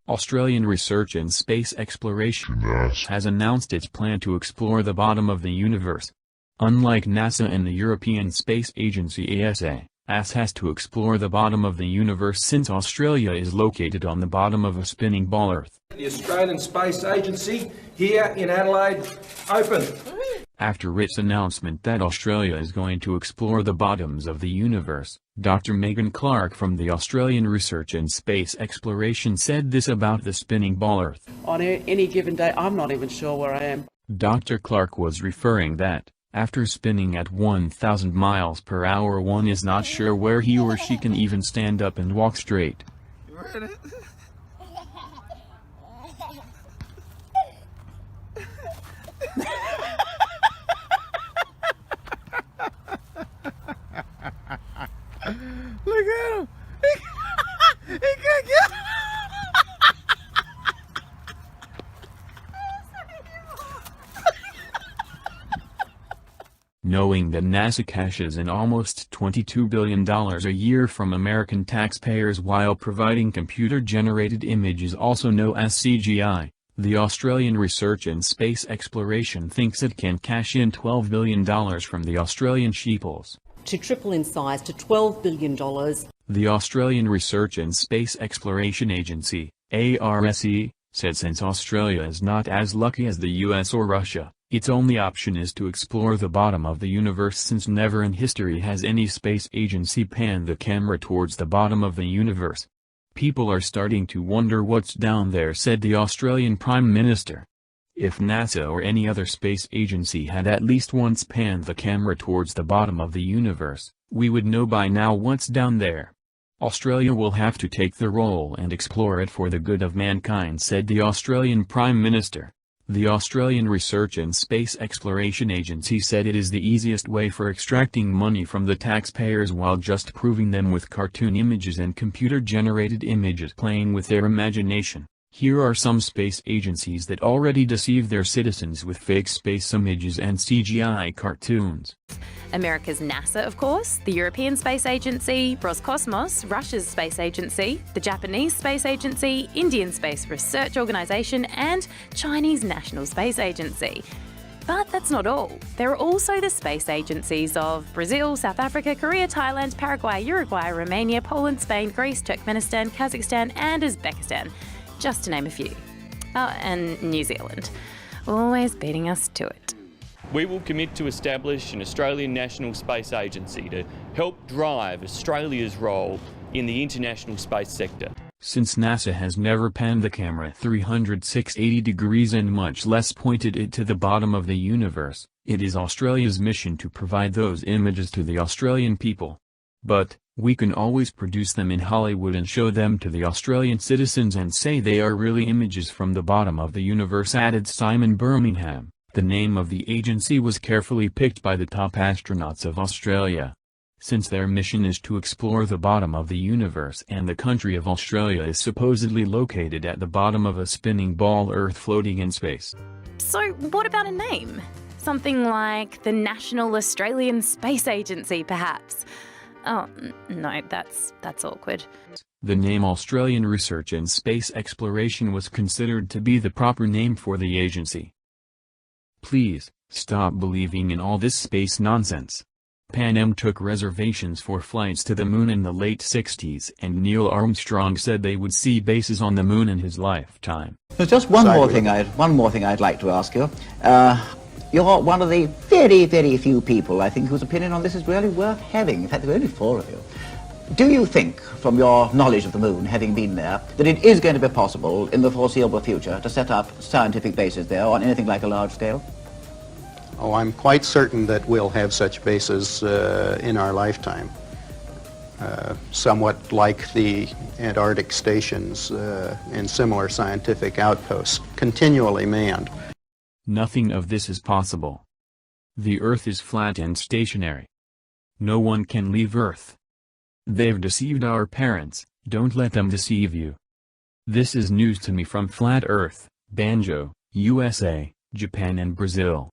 Australian Research and Space Exploration has announced its plan to explore the bottom of the universe. Unlike NASA and the European Space Agency ESA, AS has to explore the bottom of the universe since Australia is located on the bottom of a spinning ball Earth. The Australian Space Agency here in Adelaide open. After its announcement that Australia is going to explore the bottoms of the universe, Dr. Megan Clark from the Australian Research and Space Exploration said this about the spinning ball Earth. On any given day, I'm not even sure where I am. Dr. Clark was referring that, after spinning at 1,000 miles per hour, one is not sure where he or she can even stand up and walk straight. Look at him! He can't get. Knowing that NASA cashes in almost $22 billion a year from American taxpayers while providing computer-generated images also known as CGI, the Australian Research and Space Exploration thinks it can cash in $12 billion from the Australian sheeples. To triple in size to $12 billion. The Australian Research and Space Exploration Agency, ARSE, said since Australia is not as lucky as the US or Russia, its only option is to explore the bottom of the universe since never in history has any space agency panned the camera towards the bottom of the universe. People are starting to wonder what's down there, said the Australian Prime Minister. If NASA or any other space agency had at least once panned the camera towards the bottom of the universe, we would know by now what's down there. Australia will have to take the role and explore it for the good of mankind, said the Australian Prime Minister. The Australian Research and Space Exploration Agency said it is the easiest way for extracting money from the taxpayers while just proving them with cartoon images and computer-generated images playing with their imagination. Here are some space agencies that already deceive their citizens with fake space images and CGI cartoons. America's NASA, of course, the European Space Agency, Roscosmos, Russia's space agency, the Japanese Space Agency, Indian Space Research Organisation, and Chinese National Space Agency. But that's not all. There are also the space agencies of Brazil, South Africa, Korea, Thailand, Paraguay, Uruguay, Romania, Poland, Spain, Greece, Turkmenistan, Kazakhstan, and Uzbekistan, just to name a few. Oh, and New Zealand, always beating us to it. We will commit to establish an Australian National Space Agency to help drive Australia's role in the international space sector. Since NASA has never panned the camera 360 degrees and much less pointed it to the bottom of the universe, it is Australia's mission to provide those images to the Australian people. But, we can always produce them in Hollywood and show them to the Australian citizens and say they are really images from the bottom of the universe, added Simon Birmingham. The name of the agency was carefully picked by the top astronauts of Australia. Since their mission is to explore the bottom of the universe and the country of Australia is supposedly located at the bottom of a spinning ball Earth floating in space. So what about a name? Something like the National Australian Space Agency, perhaps? Oh, no, that's awkward. The name Australian Research and Space Exploration was considered to be the proper name for the agency. Please, stop believing in all this space nonsense. Pan Am took reservations for flights to the moon in the late 60s and Neil Armstrong said they would see bases on the moon in his lifetime. There's just one more thing I'd like to ask you. You're one of the very, very few people, I think, whose opinion on this is really worth having. In fact, there are only 4 of you. Do you think, from your knowledge of the moon, having been there, that it is going to be possible in the foreseeable future to set up scientific bases there on anything like a large scale? Oh, I'm quite certain that we'll have such bases in our lifetime. Somewhat like the Antarctic stations and similar scientific outposts, continually manned. Nothing of this is possible. The Earth is flat and stationary. No one can leave Earth. They've deceived our parents, don't let them deceive you. This is news to me from Flat Earth, Banjo, USA, Japan and Brazil.